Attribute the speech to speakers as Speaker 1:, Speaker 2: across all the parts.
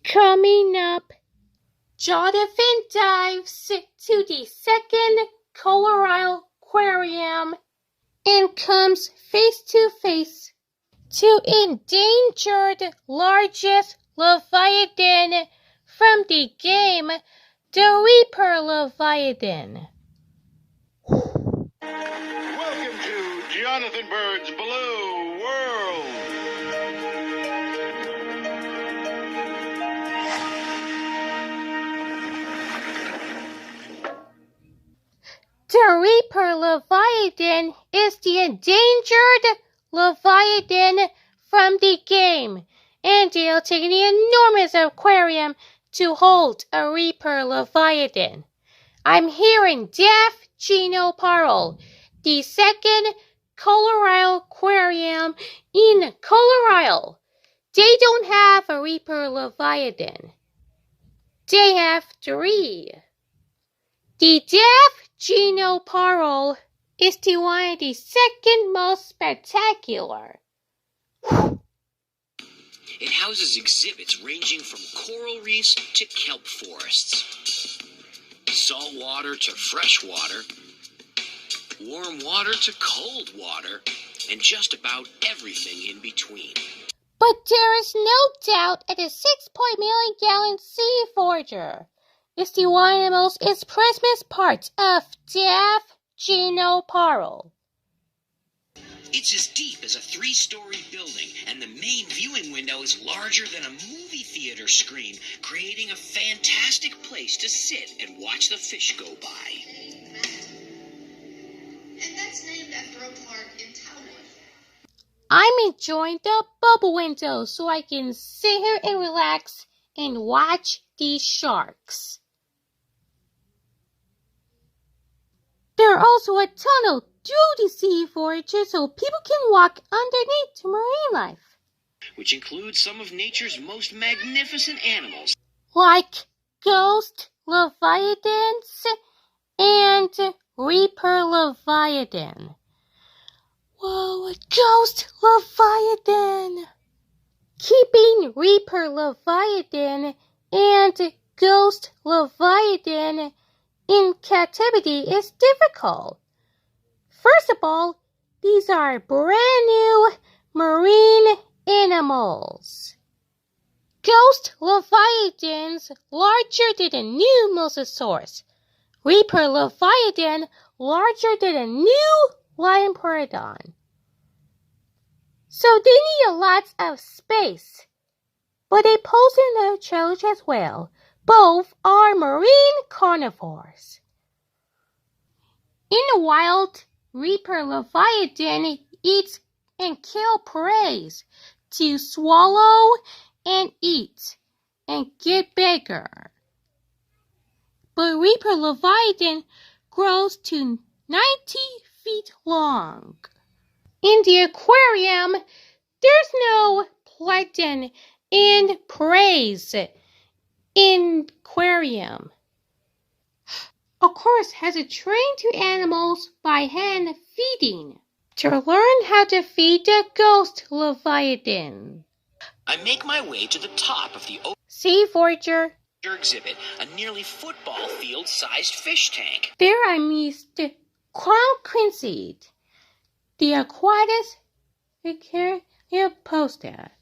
Speaker 1: Coming up, Jonathan dives to the second Colorado Aquarium and comes face to face to endangered largest Leviathan from the game, the Reaper Leviathan.
Speaker 2: Welcome to Jonathan Bird's Blue World.
Speaker 1: The Reaper Leviathan is the endangered Leviathan from the game, and it'll take an enormous aquarium to hold a Reaper Leviathan. I'm here in Geno, Parl, the second Colorado Aquarium in Colorado. They don't have a Reaper Leviathan. They have 3. The Geno Parl is the one of the second most spectacular.
Speaker 3: It houses exhibits ranging from coral reefs to kelp forests, salt water to fresh water, warm water to cold water, and just about everything in between.
Speaker 1: But there is no doubt that the 6.million-gallon sea forager is the one of the most impressive parts of Geno Parl.
Speaker 3: It's as deep as a 3-story building, and the main viewing window is larger than a movie theater screen, creating a fantastic place to sit and watch the fish go by.
Speaker 4: And that's named after a park in Talwood.
Speaker 1: I'm enjoying the bubble window so I can sit here and relax and watch these sharks. There are also a tunnel through the sea forager so people can walk underneath to marine life,
Speaker 3: which includes some of nature's most magnificent animals,
Speaker 1: like ghost leviathans and Reaper Leviathan. Whoa, a ghost leviathan! Keeping Reaper Leviathan and ghost leviathan in captivity is difficult. First of all, these are brand new marine animals. Ghost leviathans larger than a new mosasaurus. Reaper Leviathan larger than a new lion pterodon. So they need a lot of space. But they pose another challenge as well. Both are marine carnivores. In the wild, Reaper Leviathan eats and kills prey to swallow and eat and get bigger. But Reaper Leviathan grows to 90 feet long. In the aquarium, there's no plankton and prey in aquarium. Of course, has to train to animals by hand feeding to learn how to feed the ghost leviathan.
Speaker 3: I make my way to the top of the
Speaker 1: Sea forager.
Speaker 3: exhibit, a nearly football field-sized fish tank.
Speaker 1: There I meet Crown Quincy, the aquatus poster.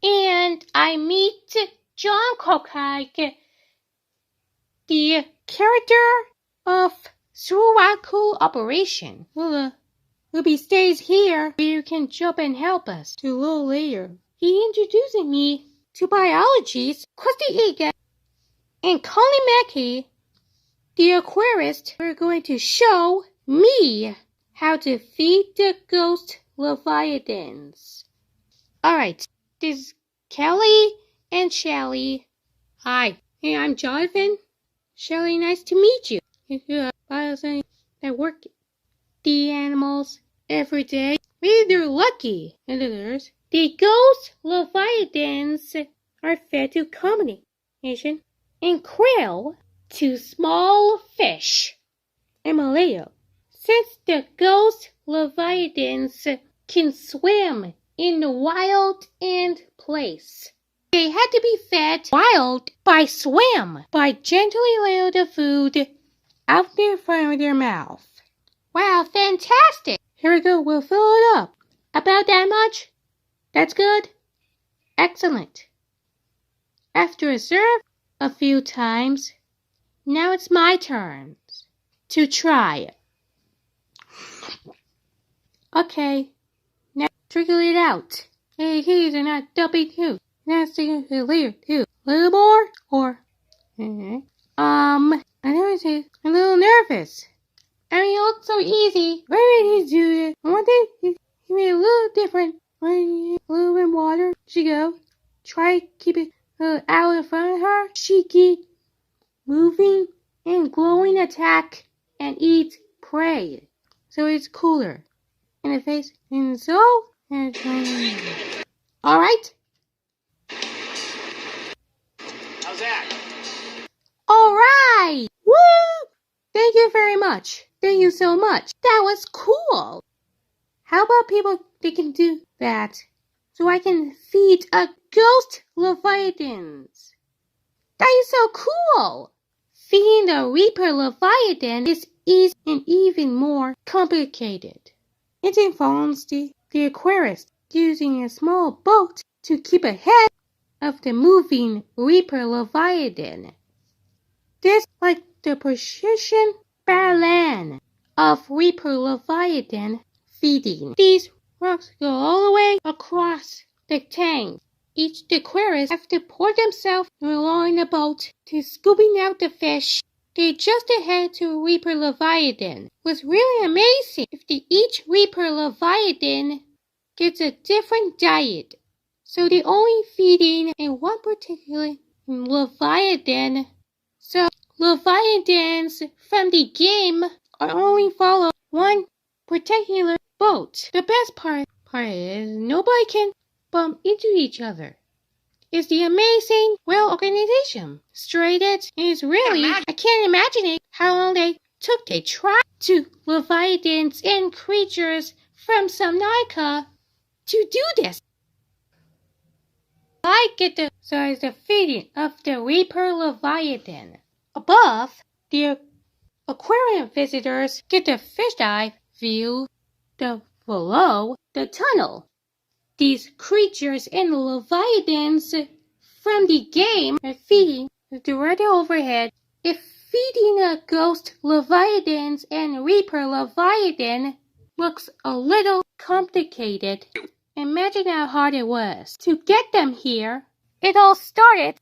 Speaker 1: And I meet John Kokike, the character of Suraku Operation. Ruby stays here where you can jump and help us to a little later. He introducing me to biologists, Krusty Egan and Colin Mackey, the aquarist, are going to show me how to feed the ghost leviathans. Alright, this is Kelly and Shelly. Hi, hey, I'm Jonathan. Shelly, nice to meet you. I work the animals every day. Maybe they're lucky. And others. The ghost leviathans are fed to combination and krill to small fish and Maleo. Since the ghost leviathans can swim in the wild and place, They had to be fed wild by swim, by gently laying the food out there from their mouth. Wow, fantastic! Here we go, we'll fill it up. About that much? That's good? Excellent. After I serve a few times, now it's my turn to try it. Okay, now trickle it out. Hey, these are not dumping too. That's a little too. A little more? Or, I know it's a little nervous. I mean, it looks so easy. Why did he do it? One thing, he made it a little different. A little bit of water. She go. Try to keep it out in front of her. She keep moving and glowing attack and eat prey. So it's cooler. In the face. And so, alright?
Speaker 3: How's that?
Speaker 1: Alright! Woo! Thank you very much. Thank you so much. That was cool. How about people, they can do that so I can feed a ghost Leviathans? That is so cool. Feeding the Reaper Leviathan is easy and even more complicated. It involves the aquarist using a small boat to keep ahead of the moving Reaper Leviathan. This like the precision Parl of Reaper Leviathan feeding. These rocks go all the way across the tank. Each aquarist have to pour themselves along the boat to scooping out the fish. They just ahead to Reaper Leviathan. It was really amazing if each Reaper Leviathan gets a different diet. So they're only feeding in one particular Leviathan. So Leviathans from the game are only follow one particular boat. The best part is nobody can bump into each other. It's the amazing organization. Straight Edge is really, I can't imagine it, how long they took. They tried to Leviathans and creatures from Subnautica to do this. I get the size the feeding of the Reaper Leviathan. Above, the aquarium visitors get the fish dive view below the tunnel. These creatures and the Leviathans from the game are feeding directly overhead. If feeding a ghost Leviathans and Reaper Leviathan looks a little complicated, imagine how hard it was to get them here. It all started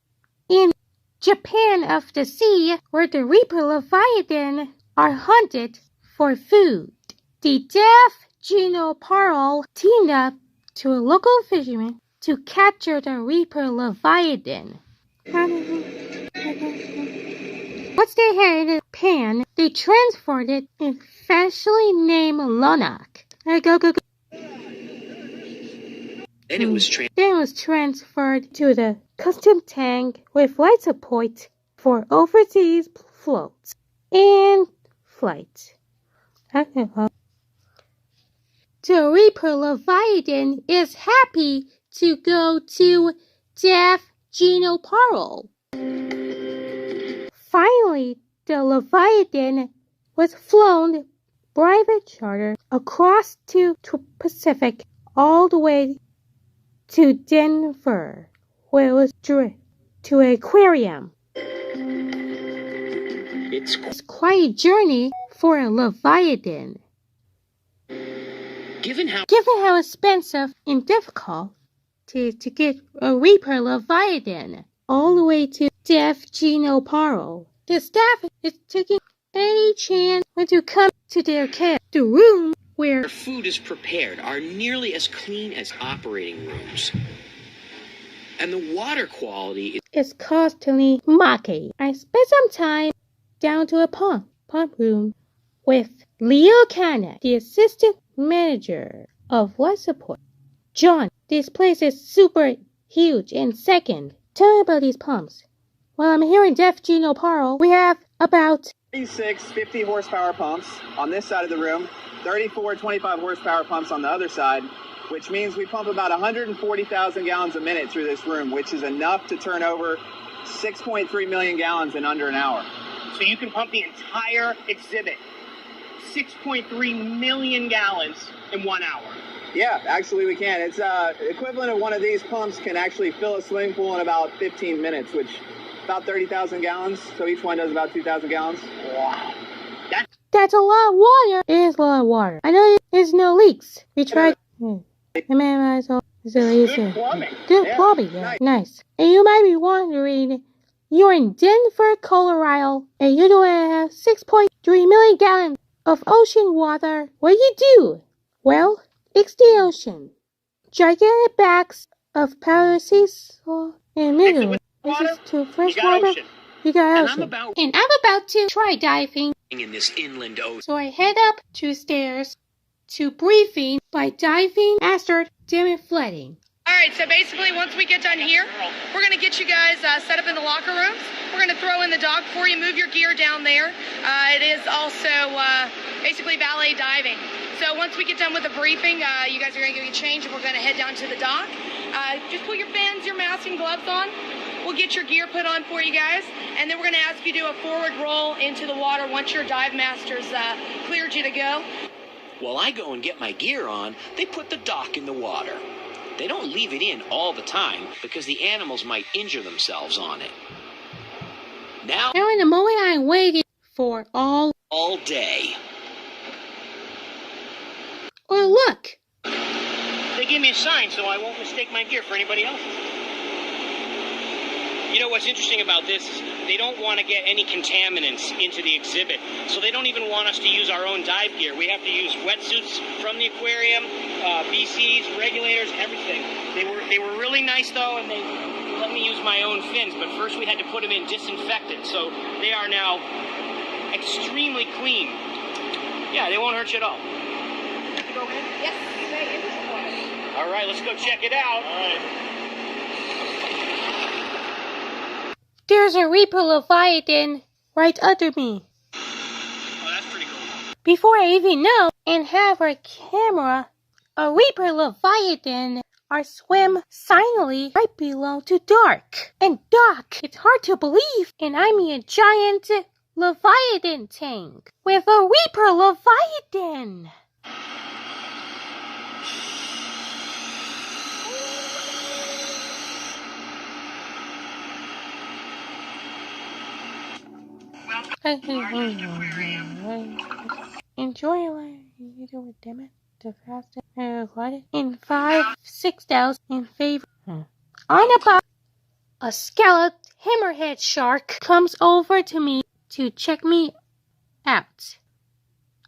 Speaker 1: in Japan of the sea, where the Reaper Leviathan are hunted for food. The deaf Geno Parl teamed up to a local fisherman to capture the Reaper Leviathan. Once they had it in Japan, they transferred it and officially named Lonok. Go.
Speaker 3: Then it was
Speaker 1: transferred to the custom tank with light support for overseas floats and flights. The Reaper Leviathan is happy to go to deaf Geno Parl. Finally, the Leviathan was flown private charter across to Pacific all the way to Denver, where it was to an aquarium. It's quite a journey for a Leviathan.
Speaker 3: Given
Speaker 1: how expensive and difficult to get a Reaper Leviathan all the way to deaf Geno Parl, the staff is taking any chance to come to their care. The room where
Speaker 3: food is prepared are nearly as clean as operating rooms. And the water quality
Speaker 1: is constantly murky. I spent some time down to a pump room with Leo Canna, the assistant manager of life support. John, this place is super huge. And second, tell me about these pumps. Well, I'm here in deaf Geno Parl. We have about
Speaker 5: 36 50 horsepower pumps on this side of the room, 34 25 horsepower pumps on the other side, which means we pump about 140,000 gallons a minute through this room, which is enough to turn over 6.3 million gallons in under an hour.
Speaker 6: So you can pump the entire exhibit, 6.3 million gallons in 1 hour.
Speaker 5: Yeah, actually we can. It's equivalent of one of these pumps can actually fill a swimming pool in about 15 minutes, which about 30,000 gallons. So each one does about 2,000 gallons.
Speaker 6: Wow.
Speaker 1: That's a lot of water. It is a lot of water. I know there's no leaks. We tried.
Speaker 6: Good plumbing.
Speaker 1: Good plumbing, yeah. Nice. And you might be wondering, you're in Denver, Colorado, and you don't have 6.3 million gallons of ocean water. What do you do? Well, it's the ocean. Gigantic bags of powder sea salt and minerals. This is to fresh water. You got ocean. And I'm about to try diving
Speaker 3: In this inland ocean.
Speaker 1: So I head up 2 stairs to briefing by diving after flooding.
Speaker 7: All right, so basically once we get done here, we're going to get you guys set up in the locker rooms. We're going to throw in the dock for you, move your gear down there. It is also basically valet diving. So once we get done with the briefing, you guys are going to get changed and we're going to head down to the dock. Just put your fins, your mask, and gloves on. We'll get your gear put on for you guys, and then we're going to ask you to do a forward roll into the water once your dive master's cleared you to go.
Speaker 3: While I go and get my gear on, they put the dock in the water. They don't leave it in all the time because the animals might injure themselves on it. Now
Speaker 1: in the moment I waited for all
Speaker 3: day.
Speaker 1: Oh, look!
Speaker 6: They gave me a sign so I won't mistake my gear for anybody else's. You know what's interesting about this is they don't want to get any contaminants into the exhibit, so they don't even want us to use our own dive gear. We have to use wetsuits from the aquarium, BCs, regulators, everything. They were really nice though, and they let me use my own fins, but first we had to put them in disinfectant, so they are now extremely clean. Yeah, they won't hurt you at all. You go in?
Speaker 7: Yes, you may use the water.
Speaker 6: All right, let's go check it out. All right.
Speaker 1: There's a Reaper Leviathan right under me.
Speaker 6: Oh, that's pretty cool.
Speaker 1: Before I even know and have our camera, a Reaper Leviathan are swim silently right below to dark. And Doc, it's hard to believe, and I'm in a giant Leviathan tank with a Reaper Leviathan. Enjoy life. You do it, damn it. The fastest. What? In 5, 6,000 in favor. On about a scalloped hammerhead shark comes over to me to check me out.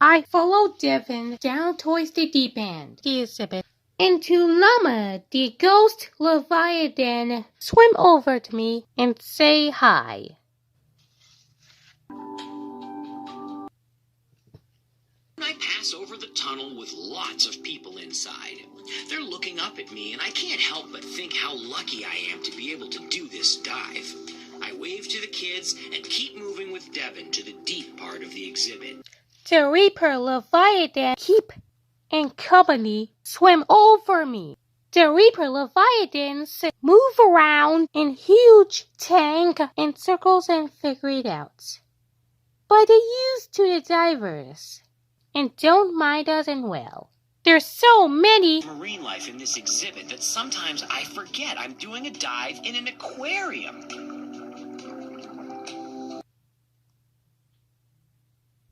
Speaker 1: I follow Devin down towards the deep end. The exhibit. Into Llama, the ghost Leviathan, swim over to me and say hi.
Speaker 3: I pass over the tunnel with lots of people inside. They're looking up at me, and I can't help but think how lucky I am to be able to do this dive. I wave to the kids and keep moving with Devin to the deep part of the exhibit.
Speaker 1: The Reaper Leviathan keep and company swim over me. The Reaper Leviathans move around in huge tank in circles and figure it out. But they're used to the divers and don't mind us and well. There's so many
Speaker 3: marine life in this exhibit that sometimes I forget I'm doing a dive in an aquarium.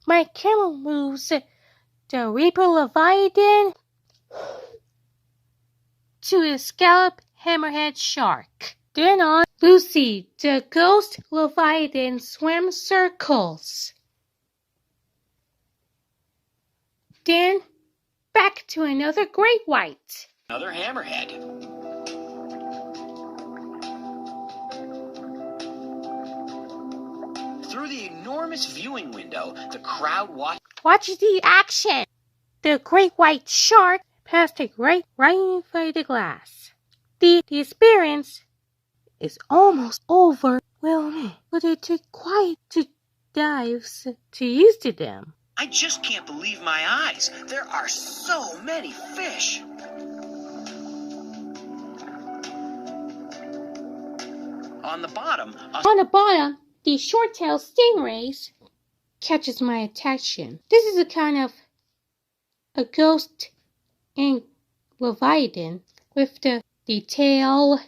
Speaker 1: My camera moves the Reaper Leviathan to the scalloped hammerhead shark. Then on Lucy, the ghost Leviathan swims circles. Then back to another great white.
Speaker 3: Another hammerhead. Through the enormous viewing window, the crowd
Speaker 1: Watch the action. The great white shark passed it right in front of the glass. The experience is almost overwhelming, but it took quite 2 dives to use to them.
Speaker 3: I just can't believe my eyes. There are so many fish. On the bottom,
Speaker 1: On the bottom, the short-tailed stingrays catches my attention. This is a kind of a ghost in Leviathan with the tail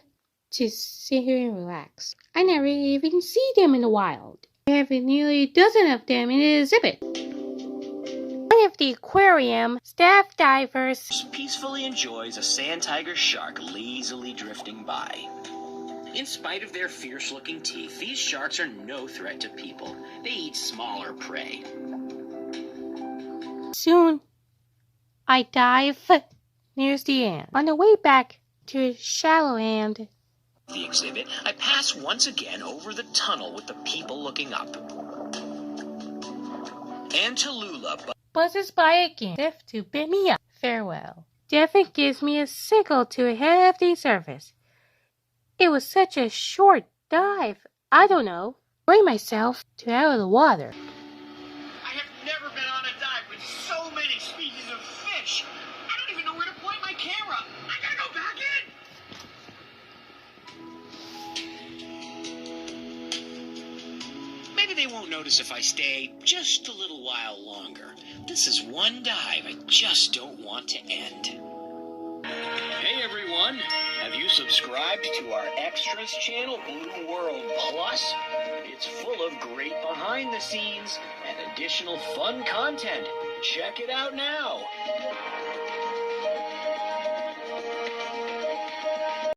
Speaker 1: to sit here and relax. I never even see them in the wild. I have nearly a dozen of them in the exhibit. One of the aquarium staff divers
Speaker 3: peacefully enjoys a sand tiger shark lazily drifting by. In spite of their fierce-looking teeth, these sharks are no threat to people. They eat smaller prey.
Speaker 1: Soon, I dive near the end. On the way back to the shallow end,
Speaker 3: The exhibit, I pass once again over the tunnel with the people looking up. And Tallulah
Speaker 1: buzzes by again, as if to bid me up. Farewell. Devin gives me a signal to head off the surface. It was such a short dive. I don't know. Bring myself to out of the water.
Speaker 6: I have never been on a dive with so many species of fish. I don't even know where to point my camera. I gotta go back in.
Speaker 3: Maybe they won't notice if I stay just a little while longer. This is one dive I just don't want to end. Hey everyone, have you subscribed to our Extras channel, Blue World Plus? It's full of great behind the scenes and additional fun content. Check it out now.